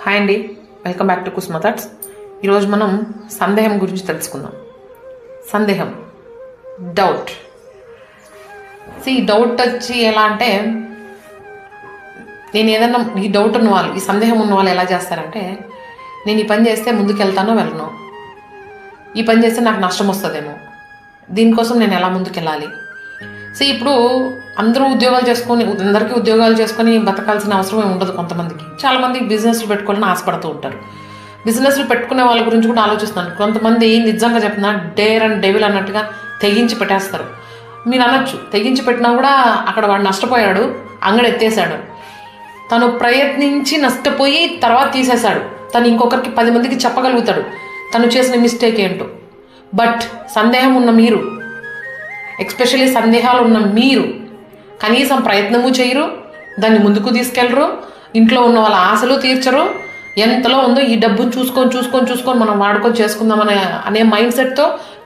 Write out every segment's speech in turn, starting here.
Hi అండి, welcome back to కుస్మ thoughts. ఈరోజు మనం సందేహం గురించి తెలుసుకుందాం. సందేహం, డౌట్. డౌట్ వచ్చి ఎలా అంటే, నేను ఏదన్నా ఈ డౌట్ ఉన్న వాళ్ళు, ఈ సందేహం ఉన్న వాళ్ళు ఎలా చేస్తారంటే, నేను ఈ పని చేస్తే ముందుకు వెళ్తానో వెళ్ళను, ఈ పని చేస్తే నాకు నష్టం వస్తుందేమో, దీనికోసం నేను ఎలా ముందుకు వెళ్ళాలి. ఇప్పుడు అందరూ ఉద్యోగాలు చేసుకొని, అందరికీ ఉద్యోగాలు చేసుకొని బతకాల్సిన అవసరం ఉండదు. కొంతమందికి, చాలామంది బిజినెస్లు పెట్టుకోవాలని ఆశపడుతూ ఉంటారు. బిజినెస్లు పెట్టుకునే వాళ్ళ గురించి కూడా ఆలోచిస్తున్నాను. కొంతమంది నిజంగా చెప్తున్నా డేర్ అండ్ డెవిల్ అన్నట్టుగా తెగించి పెట్టేస్తారు. మీరు అనొచ్చు, తెగించి పెట్టినా కూడా అక్కడ వాడు నష్టపోయాడు, అంగడి ఎత్తేసాడు. తను ప్రయత్నించి నష్టపోయి తర్వాత తీసేశాడు. తను ఇంకొకరికి 10 మందికి చెప్పగలుగుతాడు తను చేసిన మిస్టేక్ ఏంటో. బట్ సందేహం ఉన్న మీరు, ఎస్పెషల్లీ సందేహాలు ఉన్న మీరు కనీసం ప్రయత్నము చేయరు, దాన్ని ముందుకు తీసుకెళ్ళరు, ఇంట్లో ఉన్న వాళ్ళ ఆశలు తీర్చరు. ఎంతలో ఉందో ఈ డబ్బును చూసుకొని మనం వాడుకొని చేసుకుందామనే అనే మైండ్ సెట్తో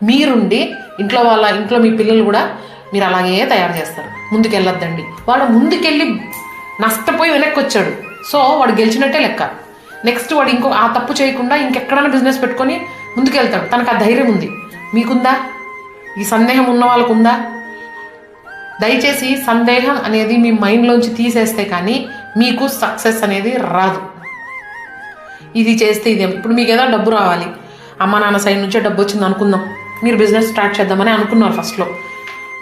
మీరుండి ఇంట్లో మీ పిల్లలు కూడా మీరు అలాగే తయారు చేస్తారు. ముందుకు వెళ్ళొద్దండి. వాడు ముందుకెళ్ళి నష్టపోయి వెనక్కి వచ్చాడు, సో వాడు గెలిచినట్టే లెక్క. నెక్స్ట్ వాడు ఆ తప్పు చేయకుండా ఇంకెక్కడైనా బిజినెస్ పెట్టుకొని ముందుకెళ్తాడు. తనకు ఆ ధైర్యం ఉంది. మీకుందా? ఈ సందేహం ఉన్న వాళ్ళకు ఉందా? దయచేసి సందేహం అనేది మీ మైండ్లోంచి తీసేస్తే కానీ మీకు సక్సెస్ అనేది రాదు. ఇది చేస్తే ఇదేం, ఇప్పుడు మీకు ఏదో డబ్బు రావాలి, అమ్మ నాన్న సైడ్ నుంచే డబ్బు వచ్చింది అనుకుందాం. మీరు బిజినెస్ స్టార్ట్ చేద్దామని అనుకున్నారు. ఫస్ట్లో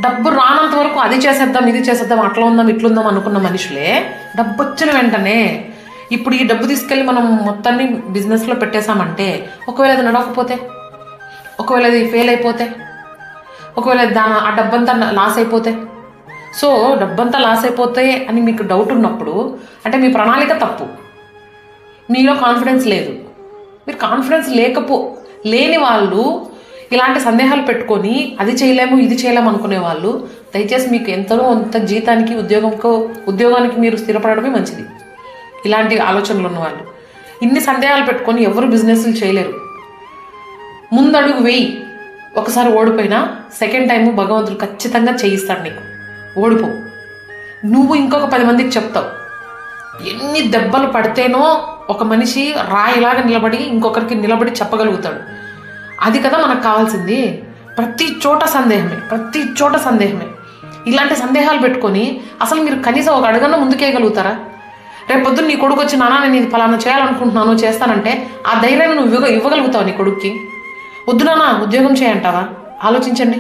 డబ్బు రానంత వరకు అది చేసేద్దాం, ఇది చేసేద్దాం, అట్లా ఉందాం, ఇట్లుందాం అనుకున్న మనుషులే డబ్బు వచ్చిన వెంటనే ఇప్పుడు ఈ డబ్బు తీసుకెళ్ళి మనం మొత్తాన్ని బిజినెస్లో పెట్టేశామంటే, ఒకవేళ అది నడవకపోతే, ఒకవేళ అది ఫెయిల్ అయిపోతే, ఒకవేళ ఆ డబ్బంతా లాస్ అయిపోతే, సో డబ్బంతా లాస్ అయిపోతే అని మీకు డౌట్ ఉన్నప్పుడు అంటే మీ ప్రణాళిక తప్పు, మీలో కాన్ఫిడెన్స్ లేదు. మీరు కాన్ఫిడెన్స్ లేని వాళ్ళు ఇలాంటి సందేహాలు పెట్టుకొని అది చేయలేము, ఇది చేయలేము అనుకునే వాళ్ళు దయచేసి మీకు ఎంతనో అంత జీతానికి ఉద్యోగానికి మీరు స్థిరపడడమే మంచిది. ఇలాంటి ఆలోచనలు ఉన్నవాళ్ళు ఇన్ని సందేహాలు పెట్టుకొని ఎవరు బిజినెస్లు చేయలేరు. ముందడుగు వేయి. ఒకసారి ఓడిపోయినా సెకండ్ టైము భగవంతుడు ఖచ్చితంగా చేయిస్తాడు నీకు. ఓడిపో. నువ్వు ఇంకొక 10 మందికి చెప్తావు. ఎన్ని దెబ్బలు పడితేనో ఒక మనిషి రాయిలాగా ఇంకొకరికి నిలబడి చెప్పగలుగుతాడు. అది కదా మనకు కావాల్సింది. ప్రతి చోట సందేహమే. ఇలాంటి సందేహాలు పెట్టుకొని అసలు మీరు కనీసం ఒక అడుగన్నా ముందుకేయగలుగుతారా? రేపు పొద్దున్న నీ కొడుకు వచ్చి, నాన్న నేను ఇది ఫలానా చేయాలనుకుంటున్నాను, చేస్తానంటే ఆ ధైర్యాన్ని నువ్వు ఇవ్వగలుగుతావు నీ కొడుక్కి? వద్దు నాన్న ఉద్యోగం చేయంటావా? ఆలోచించండి.